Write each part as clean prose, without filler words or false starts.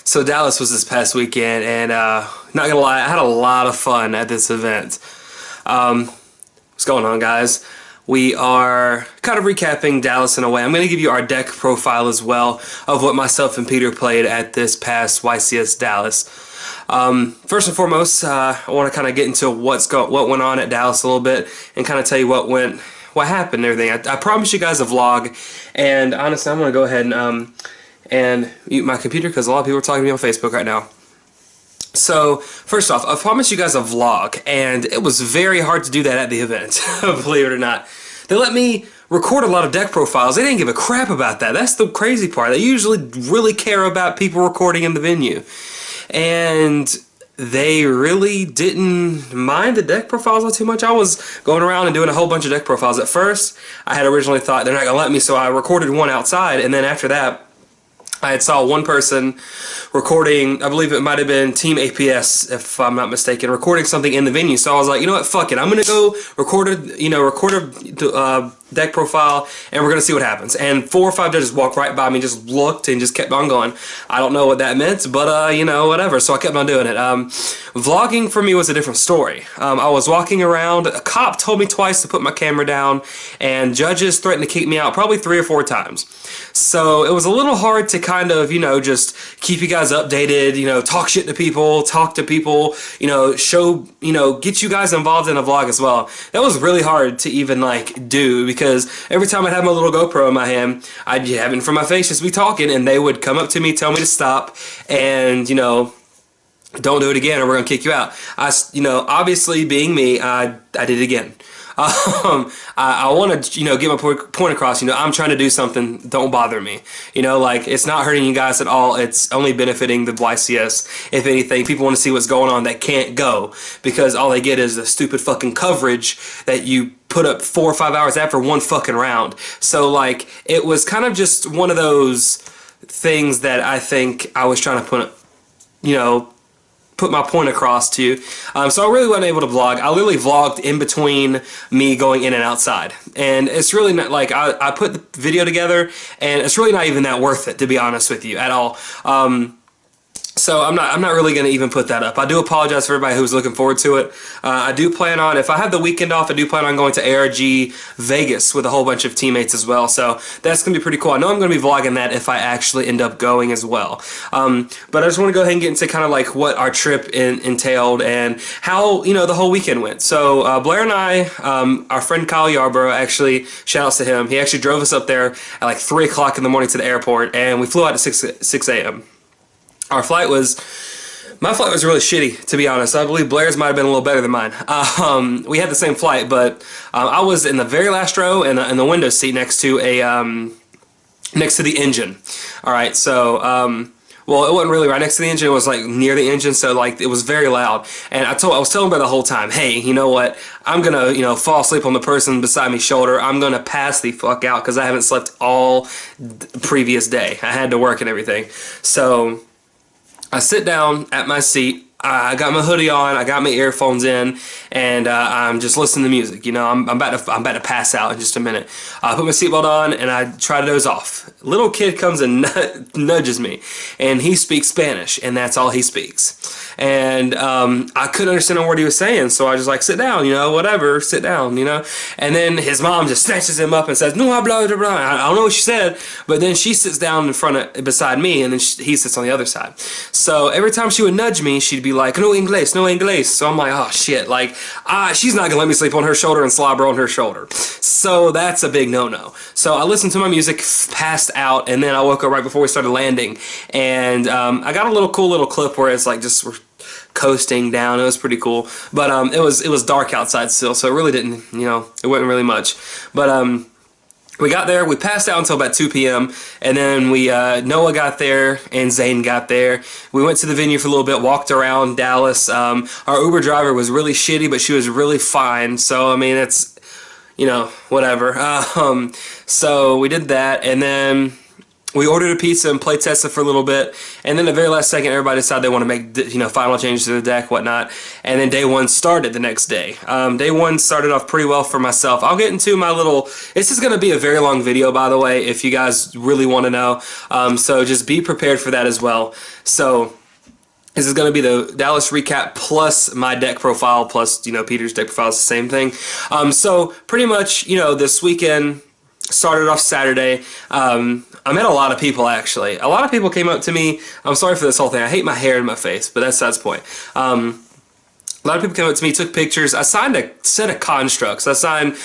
So Dallas was this past weekend, and not gonna lie, I had a lot of fun at this event. What's going on, guys? We are kind of recapping Dallas in a way. I'm going to give you our deck profile as well of what myself and Peter played at this past YCS Dallas. First and foremost, I want to kind of get into what went on at Dallas a little bit and kind of tell you what happened and everything. I promised you guys a vlog, and honestly, I'm going to go ahead and mute my computer because a lot of people are talking to me on Facebook right now. So, first off, I promised you guys a vlog, and it was very hard to do that at the event, believe it or not. They let me record a lot of deck profiles. They didn't give a crap about that. That's the crazy part. They usually really care about people recording in the venue. And they really didn't mind the deck profiles all too much. I was going around and doing a whole bunch of deck profiles. At first, I had originally thought they're not going to let me, so I recorded one outside, and then after that, I had saw one person recording, I believe it might have been Team APS, if I'm not mistaken, recording something in the venue. So I was like, you know what, fuck it. I'm going to go record a deck profile, and we're going to see what happens. And 4 or 5 judges walked right by me, just looked, and just kept on going. I don't know what that meant, but, you know, whatever. So I kept on doing it. Vlogging for me was a different story. I was walking around. A cop told me twice to put my camera down, and judges threatened to kick me out probably 3 or 4 times. So it was a little hard to kind of, you know, just keep you guys updated, you know, talk shit to people, talk to people, you know, show, you know, get you guys involved in a vlog as well. That was really hard to even, like, do, because every time I'd have my little GoPro in my hand, I'd have it in front of my face, just be talking, and they would come up to me, tell me to stop, and, you know, don't do it again or we're going to kick you out. You know, obviously being me, I did it again. I want to, you know, get my point across. You know, I'm trying to do something. Don't bother me. You know, like, it's not hurting you guys at all. It's only benefiting the YCS. If anything, people want to see what's going on that can't go because all they get is the stupid fucking coverage that you put up 4 or 5 hours after one fucking round. So, like, it was kind of just one of those things that I think I was trying to put, you know, put my point across to you. So I really wasn't able to vlog. I literally vlogged in between me going in and outside. And it's really not like, I put the video together and it's really not even that worth it, to be honest with you, at all. So I'm not really going to even put that up. I do apologize for everybody who's looking forward to it. I do plan on, if I have the weekend off, I do plan on going to ARG Vegas with a whole bunch of teammates as well. So that's going to be pretty cool. I know I'm going to be vlogging that if I actually end up going as well. But I just want to go ahead and get into kind of like what our trip entailed and how, you know, the whole weekend went. So Blair and I, our friend Kyle Yarborough, actually, shout outs to him. He actually drove us up there at like 3 o'clock in the morning to the airport, and we flew out at 6 a.m. My flight was really shitty, to be honest. I believe Blair's might have been a little better than mine. We had the same flight, but I was in the very last row in the window seat next to the engine. All right, so well, it wasn't really right next to the engine. It was like near the engine, so like it was very loud. And I was telling Blair the whole time, hey, you know what? I'm gonna, you know, fall asleep on the person beside me's shoulder. I'm gonna pass the fuck out because I haven't slept all the previous day. I had to work and everything, so I sit down at my seat. I got my hoodie on, I got my earphones in, and I'm just listening to music. You know, I'm about to pass out in just a minute. I put my seatbelt on and I try to doze off. Little kid comes and nudges me, and he speaks Spanish, and that's all he speaks. And I couldn't understand a word he was saying, so I just like, sit down, you know, whatever, sit down, you know. And then his mom just snatches him up and says, no, blah, blah, blah. I don't know what she said, but then she sits down beside me, and then he sits on the other side. So every time she would nudge me, she'd be like, no English, no English. So I'm like, oh shit, like, she's not gonna let me sleep on her shoulder and slobber on her shoulder. So that's a big no-no. So I listened to my music, passed out, and then I woke up right before we started landing, and I got a cool little clip where it's like just we're coasting down. It was pretty cool, but it was dark outside still, so it really didn't, you know, it wasn't really much. But we got there, we passed out until about 2 p.m. and then Noah got there and Zane got there. We went to the venue for a little bit, walked around Dallas. Our Uber driver was really shitty, but she was really fine, so I mean, it's, you know, whatever. So we did that, and then We ordered a pizza and play tested for a little bit, and then the very last second, everybody decided they want to make final changes to the deck, whatnot. And then day one started the next day. Day one started off pretty well for myself. I'll get into my little. This is going to be a very long video, by the way, if you guys really want to know. So just be prepared for that as well. So this is going to be the Dallas recap plus my deck profile plus Peter's deck profile is the same thing. So pretty much this weekend started off Saturday. I met a lot of people, actually. A lot of people came up to me. I'm sorry for this whole thing. I hate my hair in my face, but that's the point. A lot of people came up to me, took pictures. I signed a set of constructs. I signed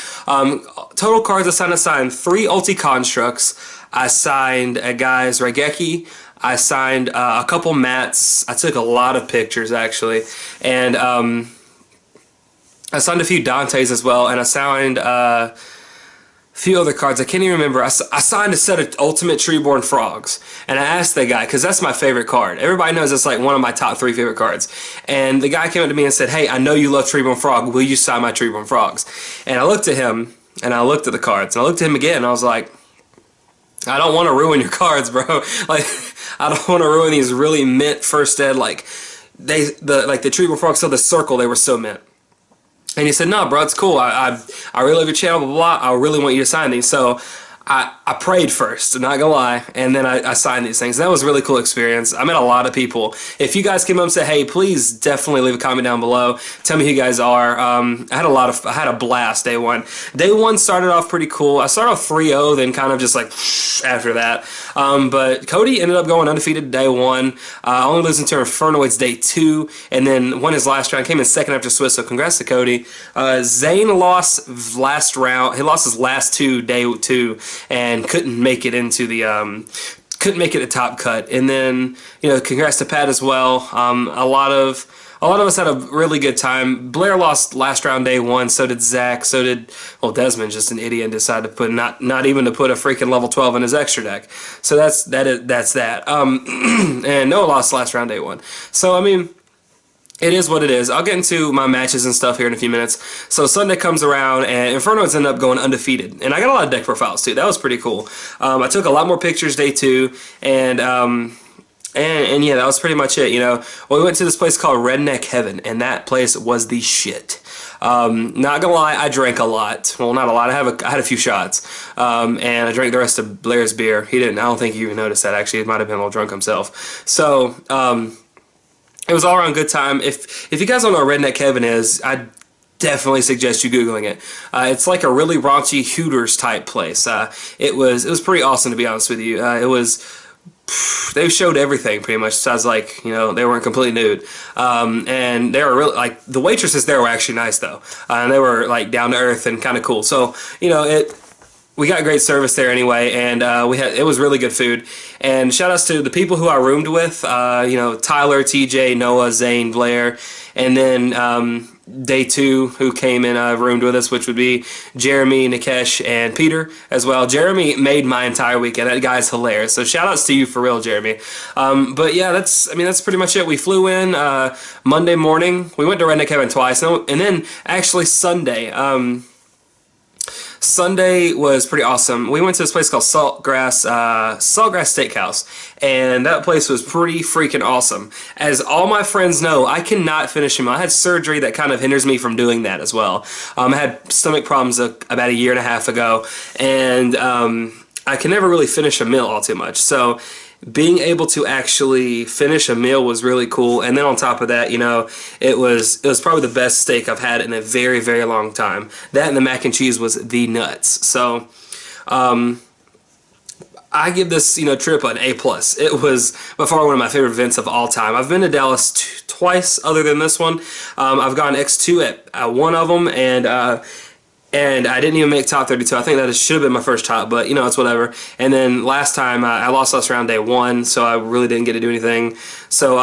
total cards. I signed 3 ulti constructs. I signed a guy's Raigeki. I signed a couple mats. I took a lot of pictures, actually. And I signed a few Dantes as well. And I signed few other cards. I can't even remember. I signed a set of Ultimate Treeborn Frogs, and I asked the guy, because that's my favorite card. Everybody knows that's like one of my top 3 favorite cards. And the guy came up to me and said, "Hey, I know you love Treeborn Frog. Will you sign my Treeborn Frogs?" And I looked at him, and I looked at the cards, and I looked at him again, and I was like, I don't want to ruin your cards, bro. Like, I don't want to ruin these really mint first ed. Like, the Treeborn Frogs, so the circle, they were so mint. And he said, "No, bro, it's cool. I really love your channel, blah, blah, blah. I really want you to sign these." So I prayed first, I'm not gonna lie, and then I signed these things. That was a really cool experience. I met a lot of people. If you guys came up and said, "Hey, please definitely leave a comment down below. Tell me who you guys are." I had a blast day one. Day one started off pretty cool. I started off 3-0, then kind of just like after that. But Cody ended up going undefeated day one. Only losing to Infernoids day 2, and then won his last round. Came in second after Swiss, so congrats to Cody. Zane lost last round. He lost his last 2 day 2. And couldn't make it into the top cut. And then congrats to Pat as well. A lot of us had a really good time. Blair lost last round day 1. So did Zach. So did Desmond, just an idiot, and decided to put not even to put a freaking level 12 in his extra deck. So that's that. And Noah lost last round day 1. So I mean, it is what it is. I'll get into my matches and stuff here in a few minutes. So Sunday comes around, and Infernoids ended up going undefeated. And I got a lot of deck profiles, too. That was pretty cool. I took a lot more pictures day 2, and yeah, that was pretty much it, Well, we went to this place called Redneck Heaven, and that place was the shit. Not gonna lie, I drank a lot. Well, not a lot. I had a few shots, and I drank the rest of Blair's beer. He didn't. I don't think he even noticed that, actually. He might have been a little drunk himself. So, it was all around good time. If you guys don't know what Redneck Heaven is, I definitely suggest you Googling it. It's like a really raunchy Hooters type place. It was pretty awesome, to be honest with you. They showed everything pretty much, besides like they weren't completely nude, and they were really like the waitresses there were actually nice though, and they were like down to earth and kind of cool. So we got great service there anyway, and it was really good food. And shout outs to the people who I roomed with, Tyler, TJ, Noah, Zane, Blair, and then day 2 who came in roomed with us, which would be Jeremy, Nikesh, and Peter as well. Jeremy made my entire weekend. That guy's hilarious. So shout outs to you for real, Jeremy. But yeah, that's pretty much it. We flew in Monday morning. We went to Redneck Heaven twice, and then actually Sunday. Sunday was pretty awesome. We went to this place called Saltgrass Steakhouse, and that place was pretty freaking awesome. As all my friends know, I cannot finish a meal. I had surgery that kind of hinders me from doing that as well. I had stomach problems about 1.5 years ago, and I can never really finish a meal all too much. So being able to actually finish a meal was really cool. And then on top of that, it was probably the best steak I've had in a very, very long time. That and the mac and cheese was the nuts. So I give this trip an A+. It was by far one of my favorite events of all time. I've been to Dallas twice other than this one. I've gone X2 at one of them, and I didn't even make top 32. I think that should have been my first top, but it's whatever. And then last time I lost last round day 1, so I really didn't get to do anything. So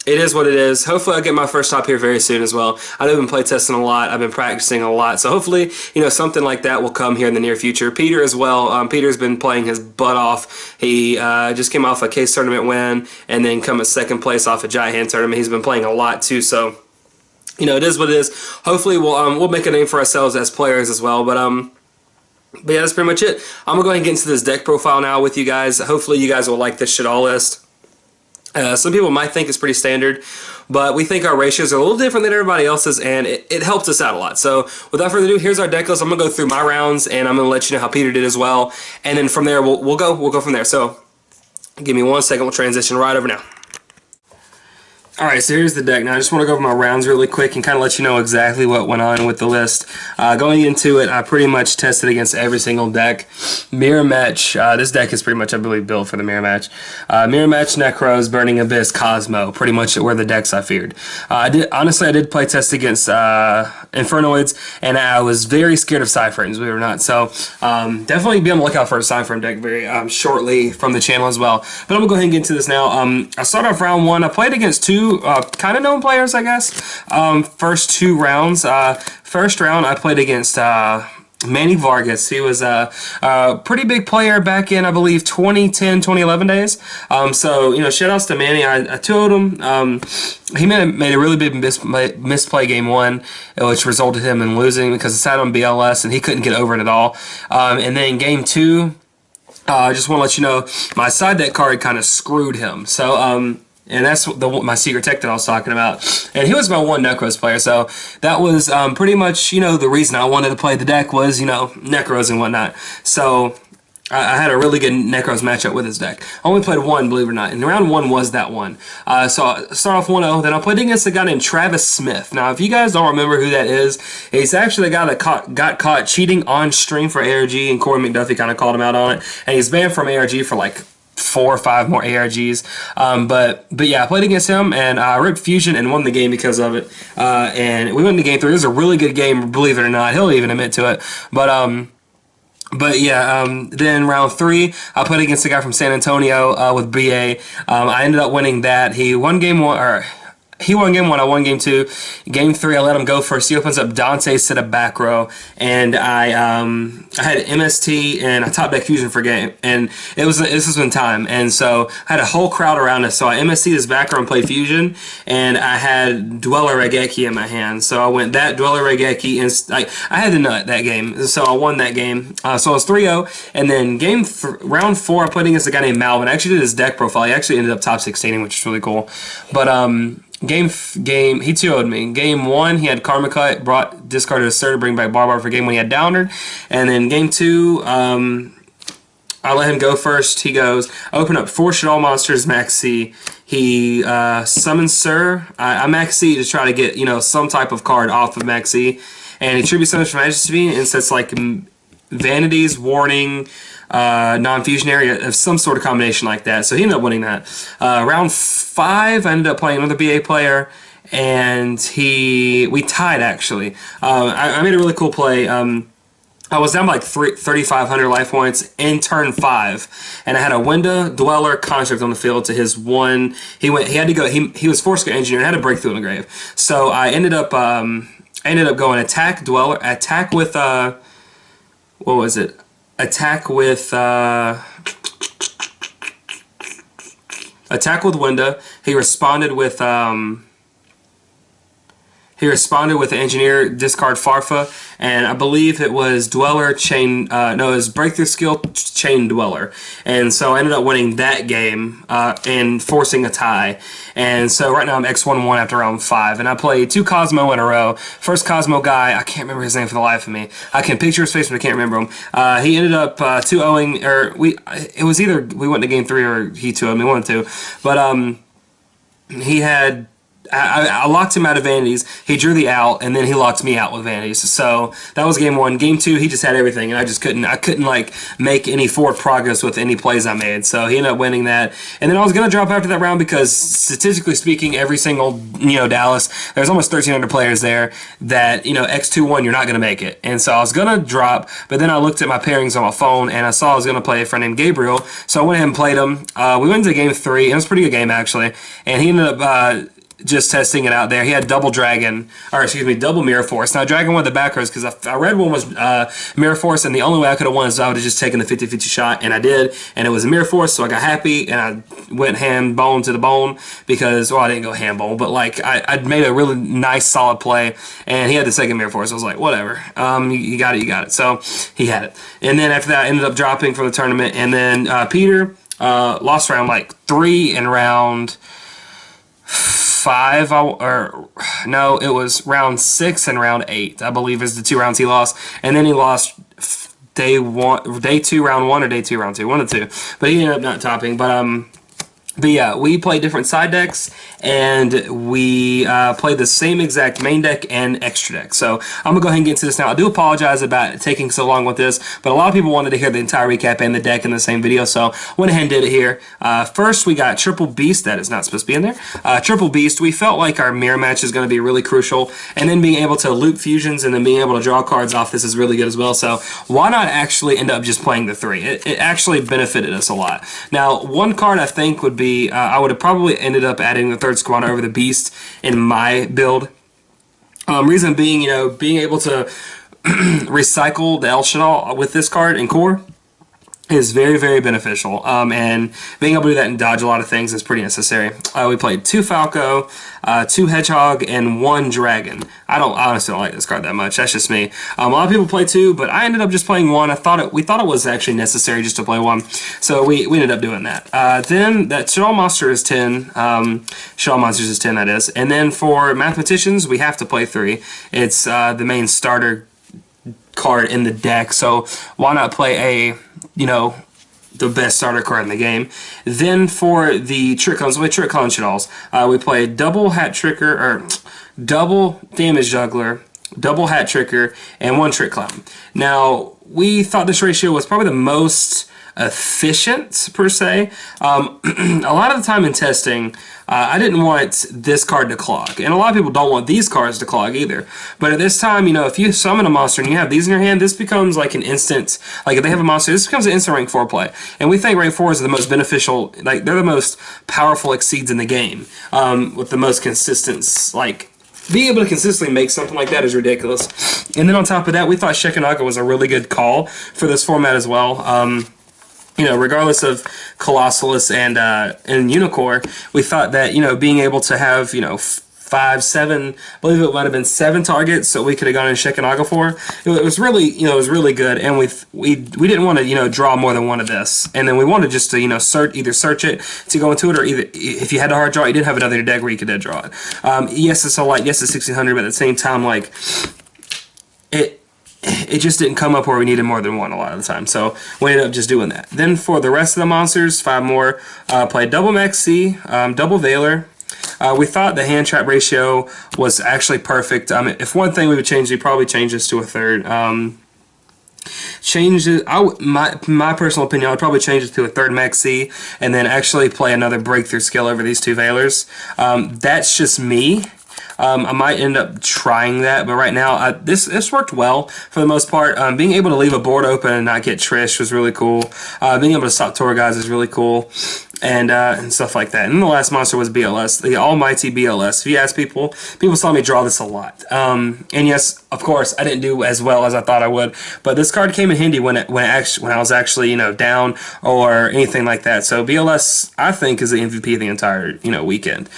it is what it is. Hopefully I'll get my first top here very soon as well. I know I've been playtesting a lot. I've been practicing a lot. So hopefully, something like that will come here in the near future. Peter as well. Peter's been playing his butt off. He just came off a case tournament win and then come at second place off a giant hand tournament. He's been playing a lot too, so it is what it is. Hopefully we'll make a name for ourselves as players as well. But But yeah, that's pretty much it. I'm gonna go ahead and get into this deck profile now with you guys. Hopefully you guys will like this Shaddoll list. Some people might think it's pretty standard, but we think our ratios are a little different than everybody else's, and it helps us out a lot. So without further ado, here's our deck list. I'm gonna go through my rounds, and I'm gonna let you know how Peter did as well, and then from there we'll go from there. So give me 1 second. We'll transition right over now. Alright, so here's the deck. Now I just want to go over my rounds really quick and kind of let you know exactly what went on with the list. Going into it, I pretty much tested against every single deck. Mirror Match, this deck is pretty much, I believe, built for the Mirror Match. Mirror Match, Necros, Burning Abyss, Cosmo, pretty much were the decks I feared. I did play test against Infernoids, and I was very scared of Cyframes, believe it or not. So definitely be on the lookout for a Cyframe deck very shortly from the channel as well. But I'm going to go ahead and get into this now. I started off round 1. I played against two kind of known players, I guess. First 2 rounds. First round, I played against Manny Vargas. He was a pretty big player back in, I believe, 2010, 2011 days. So, you know, shout outs to Manny. I 2-0'd him. He made a really big misplay game 1, which resulted him in losing because it sat on BLS and he couldn't get over it at all. And then game 2, I just want to let you know, my side deck card kind of screwed him. So, and that's my secret tech that I was talking about. And he was my 1 Necros player, so that was pretty much, you know, the reason I wanted to play the deck was, you know, Necros and whatnot. So I had a really good Necros matchup with his deck. I only played 1, believe it or not, and round 1 was that one. So I start off 1-0, then I played against a guy named Travis Smith. Now, if you guys don't remember who that is, he's actually the guy that got caught cheating on stream for ARG, and Corey McDuffie kind of called him out on it. And he's banned from ARG for like 4 or 5 more ARGs, but yeah, I played against him and I ripped Fusion and won the game because of it. And we went into game 3. It was a really good game, believe it or not. He'll even admit to it. But yeah, then round 3, I played against a guy from San Antonio with BA. I ended up winning that. He won game 1, or he won game 1, I won game 2. Game 3, I let him go first. He opens up Dante's to the back row, and I had MST and a top deck Fusion for game, and this was in time, and so I had a whole crowd around us. So I MST'd his back row and played Fusion, and I had Dweller Regeki in my hand. So I went that Dweller Regeki, and I had the nut that game, so I won that game. So I was 3-0, and then round 4, I played against a guy named Malvin. I actually did his deck profile. He actually ended up top 16, which is really cool. But Game he 2-0'd me. Game 1, he had Karma Cut, discarded a Sir to bring back Barbar for game 1. He had Downer. And then game 2, I let him go first. He goes, I open up 4 Shaddoll monsters, Max C. He summons Sir. I Max C to try to get, you know, some type of card off of Max C. And he tribute summons from Majesty and sets like Vanities, Warning, non-fusionary of some sort of combination like that. So he ended up winning that. Round 5, I ended up playing another BA player, and we tied actually. I made a really cool play. I was down by like 3,500 life points in turn 5, and I had a Winda, Dweller, Construct on the field to his 1. He had to go. He was forced to go Engineer and had a breakthrough in the grave. So I ended up going attack Dweller, attack with what was it? Attack with Winda. He responded with the Engineer, discard Farfa, and I believe it was Dweller, Chain, no, it was Breakthrough Skill, Chain Dweller. And so I ended up winning that game and forcing a tie. And so right now I'm X1-1 after round 5, and I played 2 Cosmo in a row. First Cosmo guy, I can't remember his name for the life of me. I can picture his face, but I can't remember him. He ended up 2-0ing, or it was either we went to game 3 or he 2-0'd me, 1-2. But he had, I locked him out of Vanities. He drew the out, and then he locked me out with Vanities. So that was game 1. Game 2, he just had everything, and I couldn't like make any forward progress with any plays I made. So he ended up winning that. And then I was gonna drop after that round because statistically speaking, every single, you know, Dallas, there's almost 1,300 players there that, you know, X2-1, you're not gonna make it. And so I was gonna drop, but then I looked at my pairings on my phone and I saw I was gonna play a friend named Gabriel. So I went ahead and played him. We went into game 3, and it was a pretty good game actually. And he ended up just testing it out there. He had double dragon, or excuse me, double mirror force. Now dragon won the back rows because I read one was mirror force, and the only way I could have won is I would have just taken the 50-50 shot, and I did, and it was a mirror force, so I got happy, and I went ham bone to the bone because, well, I didn't go ham bone, but like I'd made a really nice solid play, and he had the second mirror force. I was like, whatever, you got it, you got it. So he had it, and then after that, I ended up dropping from the tournament, and then Peter lost round like 3 and round 5, or no, it was round 6 and round 8, I believe, is the 2 rounds he lost, and then he lost day 2 round 1 or day 2 round 2, one of the 2, but he ended up not topping. But yeah, we played different side decks, and we played the same exact main deck and extra deck. So I'm going to go ahead and get into this now. I do apologize about taking so long with this, but a lot of people wanted to hear the entire recap and the deck in the same video, so went ahead and did it here. First, we got Triple Beast. That is not supposed to be in there. Triple Beast, we felt like our mirror match is going to be really crucial, and then being able to loop fusions and then being able to draw cards off this is really good as well. So why not actually end up just playing the 3? It actually benefited us a lot. Now, one card I think would be, I would have probably ended up adding the 3rd squad over the Beast in my build. Reason being, being able to recycle the Shaddoll with this card in core is very, very beneficial, and being able to do that and dodge a lot of things is pretty necessary. We played 2 Falco, 2 Hedgehog, and 1 Dragon. I honestly don't like this card that much. That's just me. A lot of people play 2, but I ended up just playing 1. We thought it was actually necessary just to play 1, so we ended up doing that. Then that Shaddoll Monster is 10. Shaddoll Monsters is 10, that is. And then for Mathematicians, we have to play 3. It's the main starter card in the deck, so why not play a, the best starter card in the game. Then for the Trick Clones, we play Trick Clone Shaddolls. We play double Hat Tricker, or double Damage Juggler, double Hat Tricker, and 1 Trick Clown. Now, we thought this ratio was probably the most efficient, per se. A lot of the time in testing, I didn't want this card to clog, and a lot of people don't want these cards to clog either. But at this time, if you summon a monster and you have these in your hand, this becomes like an instant, like if they have a monster, this becomes an instant rank 4 play. And we think rank 4s are the most beneficial, like they're the most powerful exceeds in the game, with the most consistent, like being able to consistently make something like that is ridiculous. And then on top of that, we thought Shekinaga was a really good call for this format as well. Regardless of Colossalus and Unicore, we thought that, being able to have, 5, 7, I believe it might have been 7 targets that we could have gone in Shekinaga for. It was really, it was really good, and we didn't want to, draw more than one of this, and then we wanted just to, either search it to go into it, or either if you had a hard draw, you did have another in your deck where you could draw it. Yes, it's a light, yes, it's 1600, but at the same time, like it just didn't come up where we needed more than one a lot of the time, so we ended up just doing that. Then for the rest of the monsters, 5 more, played double Max C, double Veiler. We thought the hand trap ratio was actually perfect. If one thing we would change, we'd probably change this to a 3rd. My personal opinion, I would probably change it to a 3rd Max C, and then actually play another breakthrough skill over these 2 Veilers. That's just me. I might end up trying that, but right now, this worked well for the most part. Being able to leave a board open and not get Trish was really cool. Being able to stop TheCardGuyz is really cool, and stuff like that. And then the last monster was BLS, the almighty BLS. If you ask people saw me draw this a lot. And yes, of course, I didn't do as well as I thought I would, but this card came in handy when I was actually down or anything like that. So BLS, I think, is the MVP of the entire weekend.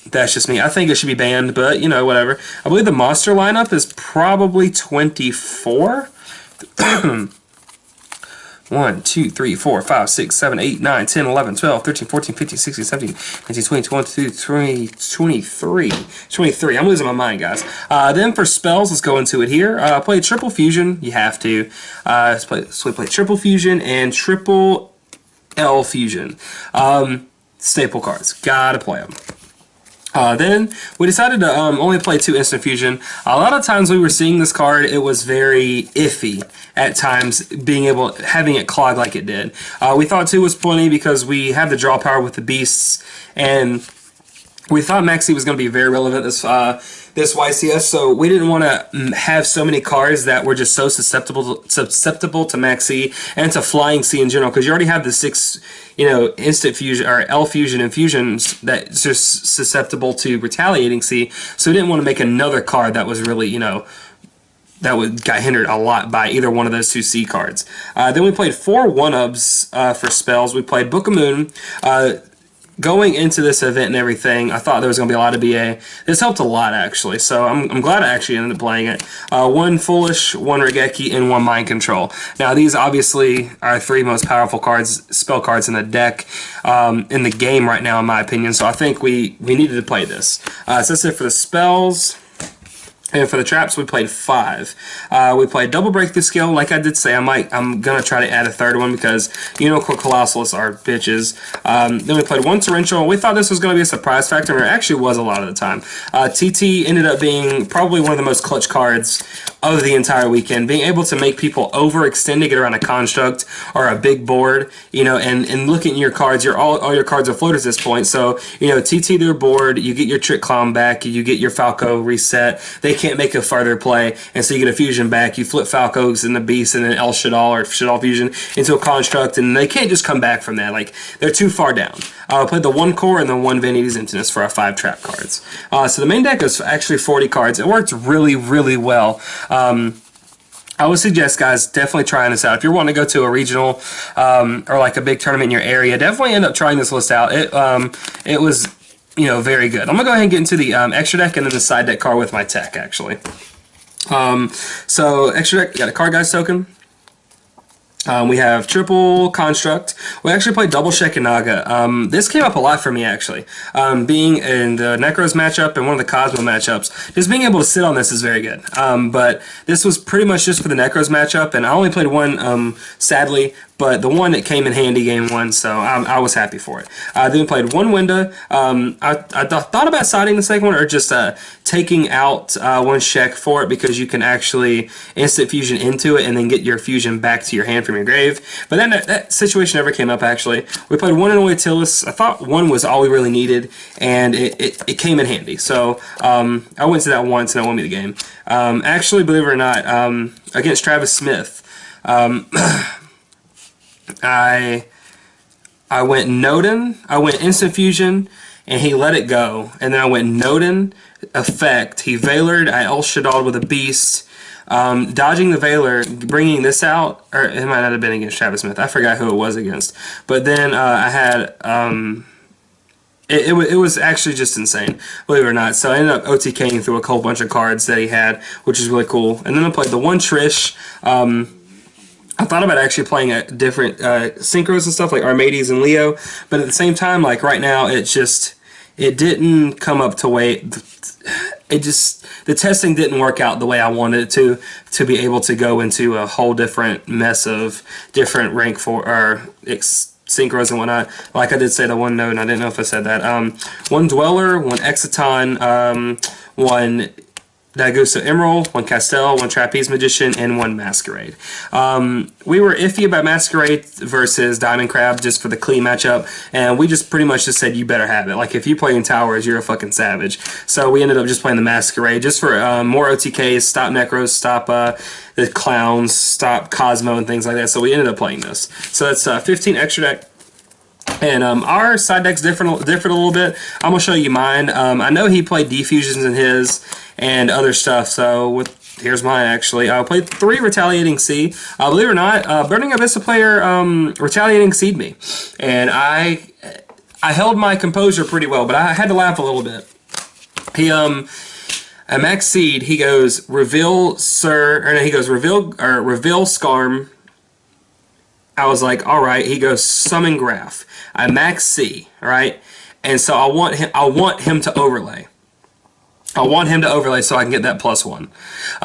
That's just me. I think it should be banned, but, whatever. I believe the monster lineup is probably 24. 1, 2, 3, 4, 5, 6, 7, 8, 9, 10, 11, 12, 13, 14, 15, 16, 17, 19, 20, 21, 22, 23. 23. I'm losing my mind, guys. Then for spells, let's go into it here. Play Triple Fusion. You have to. Let's play Triple Fusion and Triple L Fusion. Staple cards. Gotta play them. Then we decided to only play 2 Instant Fusion. A lot of times we were seeing this card, it was very iffy at times, having it clog like it did. We thought 2 was plenty because we have the draw power with the beasts, and We thought Maxi was going to be very relevant this YCS, so we didn't want to have so many cards that were just so susceptible to Maxi and to Flying C in general, because you already have the 6, instant fusion or L fusion infusions that's just susceptible to Retaliating C. So we didn't want to make another card that was really, that got hindered a lot by either one of those 2 C cards. Then we played 4 1-ups for spells. We played Book of Moon. Going into this event and everything, I thought there was going to be a lot of BA. This helped a lot, actually, so I'm glad I actually ended up playing it. 1 Foolish, 1 Regeki, and 1 Mind Control. Now, these obviously are 3 most powerful spell cards in the deck, in the game right now, in my opinion, so I think we needed to play this. So that's it for the spells. And for the traps, we played 5. We played Double Breakthrough Skill. Like I did say, I'm gonna try to add a 3rd one because Colossals are bitches. Then we played 1 Torrential. We thought this was gonna be a surprise factor, and it actually was a lot of the time. TT ended up being probably one of the most clutch cards of the entire weekend, being able to make people overextend to get around a construct or a big board, and looking at your cards, all your cards are floaters at this point. So, TT their board, you get your Trick Clown back, you get your Falco reset. They can't make a further play, and so you get a fusion back. You flip Falcos and the Beast and then El Shaddoll or Shaddoll fusion into a construct, and they can't just come back from that. Like, they're too far down. I played the 1 Core and the 1 Vanity's Emptiness for our 5 trap cards. So the main deck is actually 40 cards. It worked really, really well. I would suggest, guys, definitely trying this out. If you're wanting to go to a regional or like a big tournament in your area, definitely end up trying this list out. It was, very good. I'm going to go ahead and get into the extra deck and then the side deck card with my tech, actually. So extra deck, got a TheCardGuyz token. We have triple construct. We actually played double Shekinnaga. This came up a lot for me, actually. Being in the Necros matchup and one of the Cosmo matchups, just being able to sit on this is very good. But this was pretty much just for the Necros matchup, and I only played one, sadly, but the one that came in handy game 1, so I was happy for it. Then we played 1 window. I thought about siding the second one or just taking out 1 Shek for it, because you can actually instant fusion into it and then get your fusion back to your hand from your grave. But that situation never came up, actually. We played 1 Anoetilis. I thought 1 was all we really needed, and it came in handy. So I went to that once and it won me the game. Actually, believe it or not, against Travis Smith, I went Nodin, I went Instant Fusion, and he let it go. And then I went Nodin, Effect, he Veilered, I El Shaddoll with a Beast, dodging the Veiler, bringing this out, or it might not have been against Travis Smith, I forgot who it was against. But then I had, it was actually just insane, believe it or not. So I ended up OTKing through a whole bunch of cards that he had, which is really cool. And then I played the 1 Trish. I thought about actually playing a different synchros and stuff like Armades and Leo, but at the same time, like right now, it didn't come up to weight. The testing didn't work out the way I wanted it to be able to go into a whole different mess of different rank synchros and whatnot. Like I did say the 1 node, and I didn't know if I said that. 1 Dweller, 1 Exiton, 1 Dagusa Emerald, 1 Castell, 1 Trapeze Magician, and 1 Masquerade. We were iffy about Masquerade versus Diamond Crab just for the clean matchup, and we just pretty much just said you better have it. Like, if you play in towers, you're a fucking savage. So we ended up just playing the Masquerade just for more OTKs, stop Necros, stop the Clowns, stop Cosmo, and things like that. So we ended up playing this. So that's 15 extra deck. And our side deck's different a little bit. I'm going to show you mine. I know he played defusions in his and other stuff, so here's mine, actually. I played 3 Retaliating Seed. Believe it or not, Burning Abyssa player Retaliating Seed me. And I held my composure pretty well, but I had to laugh a little bit. He, at max seed, he goes, reveal Scarm. I was like, all right. He goes, summon Graph. I max C, all right? And so I want him to overlay. I want him to overlay so I can get that +1.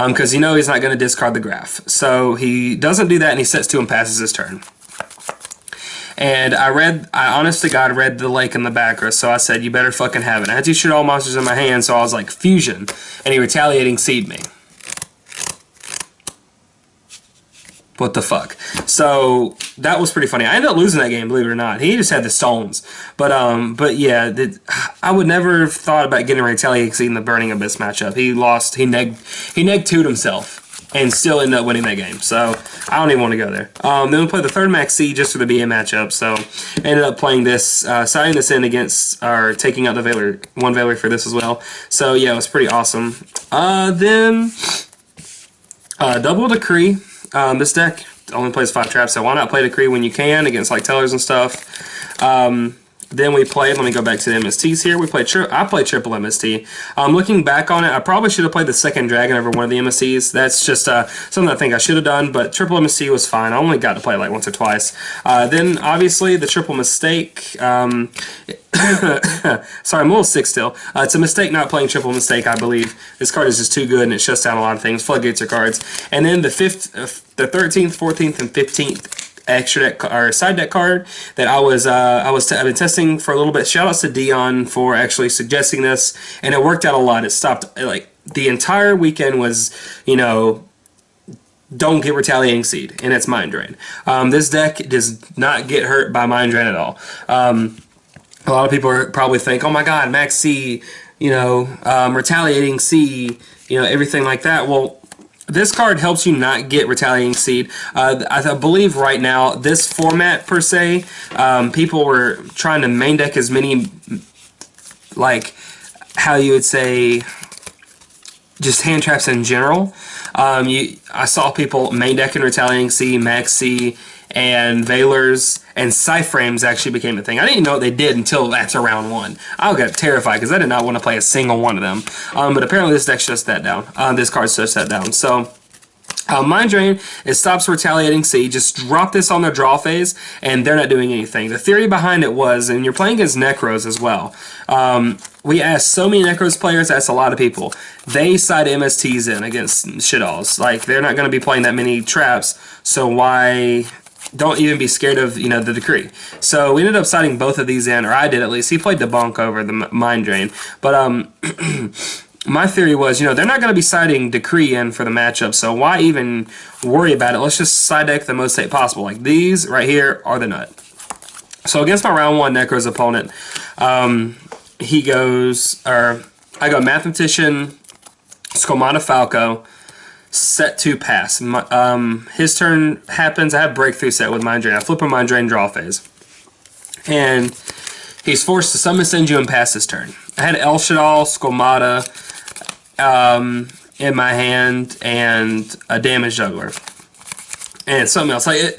Because he's not going to discard the Graph. So he doesn't do that, and he sets 2 and passes his turn. And I honest to God read the lake in the backer, so I said, you better fucking have it. I had to shoot all monsters in my hand, so I was like, fusion. And he Retaliating Seed me. What the fuck? So that was pretty funny. I ended up losing that game, believe it or not. He just had the stones. But yeah, I would never have thought about getting retaliating in the Burning Abyss matchup. He lost. He neg 2'd himself and still ended up winning that game. So I don't even want to go there. Then we played the third Max C just for the BA matchup. So ended up playing this, siding this in against, or taking out the Veiler, one Veiler for this as well. So yeah, it was pretty awesome. Then double Decree. This deck only plays 5 traps, so why not play Decree when you can against like Tellers and stuff. Then we played, let me go back to the MSTs here. I played triple MST. Looking back on it, I probably should have played the second Dragon over one of the MSTs. That's just something I think I should have done, but triple MST was fine. I only got to play it like once or twice. Then, obviously, the triple mistake. Sorry, I'm a little sick still. It's a mistake not playing triple mistake, I believe. This card is just too good, and it shuts down a lot of things. Floodgates are cards. And then the 13th, 14th, and 15th extra deck or side deck card that I've been testing for a little bit. Shout outs to Dion for actually suggesting this, and it worked out a lot. It stopped, like, the entire weekend was, you know, don't get Retaliating Seed, and it's Mind Drain. This deck does not get hurt by Mind Drain at all. A lot of people probably think, oh my god, Max C, you know, Retaliating C, you know, everything like that. Well, this card helps you not get Retaliating Seed. I believe right now, this format per se, people were trying to main deck as many, like, how you would say, just hand traps in general. I saw people main decking Retaliating C, Max C, and Veilers, and Cyframes actually became a thing. I didn't even know what they did until after round 1. I got terrified because I did not want to play a single one of them. But apparently this deck shuts that down. This card shuts that down. So Mind Drain, it stops Retaliating C. Just drop this on their draw phase, and they're not doing anything. The theory behind it was, and you're playing against Necros as well. We asked so many Necros players, asked a lot of people. They side MSTs in against Shaddolls. Like, they're not going to be playing that many traps, so why... Don't even be scared of, you know, the Decree. So we ended up siding both of these in, or I did at least. He played Debunk over the Mind Drain. But my theory was, you know, they're not going to be siding Decree in for the matchup, so why even worry about it? Let's just side deck the most tape possible. Like, these right here are the nut. So against my round 1 Necros opponent, he goes, or I go Mathematician, Kommanod Falco, set to pass. His turn happens. I have breakthrough set with Mind Drain. I flip a Mind Drain draw phase. And he's forced to summon Senju and pass his turn. I had El Shaddoll, Skomata in my hand, and a Damage Juggler. And something else. Like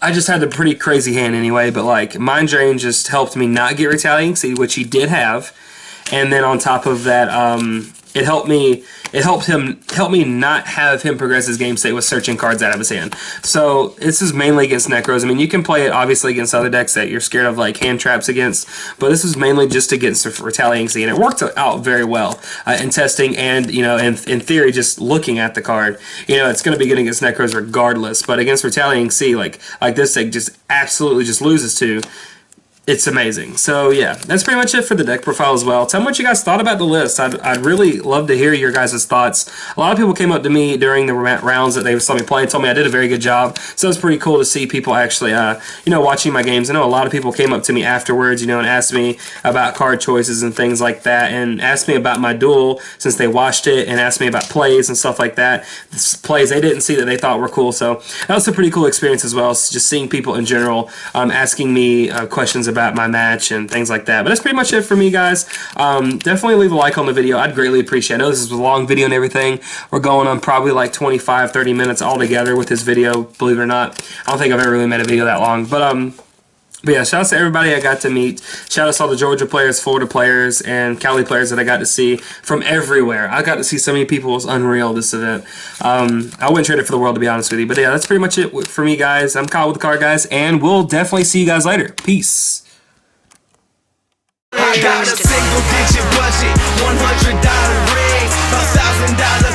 I just had a pretty crazy hand anyway, but like Mind Drain just helped me not get Retaliating Seed, which he did have. And then on top of that, it helped me not have him progress his game state with searching cards out of his hand. So this is mainly against Necros. I mean, you can play it obviously against other decks that you're scared of, like hand traps against, but this is mainly just against Retaliating Seed, and it worked out very well in testing and, you know, in theory, just looking at the card. You know, it's going to be good against Necros regardless, but against Retaliating Seed, like this deck just absolutely just loses to. It's amazing. So yeah, that's pretty much it for the deck profile as well. Tell me what you guys thought about the list. I'd really love to hear your guys' thoughts. A lot of people came up to me during the rounds that they saw me play and told me I did a very good job. So it's pretty cool to see people actually, you know, watching my games. I know a lot of people came up to me afterwards, you know, and asked me about card choices and things like that, and asked me about my duel since they watched it, and asked me about plays and stuff like that. Plays they didn't see that they thought were cool. So that was a pretty cool experience as well. Just seeing people in general asking me questions about my match and things like that. But that's pretty much it for me, guys. Definitely leave a like on the video. I'd greatly appreciate it. I know this is a long video and everything. We're going on probably like 25-30 minutes altogether with this video, believe it or not. I don't think I've ever really made a video that long. But yeah, shout out to everybody I got to meet. Shout out to all the Georgia players, Florida players, and Cali players that I got to see from everywhere. I got to see so many people. It was unreal, this event. I wouldn't trade it for the world, to be honest with you. But yeah, that's pretty much it for me, guys. I'm Kyle with TheCardGuyz, and we'll definitely see you guys later. Peace. I got a single digit budget, $100 rings, $1,000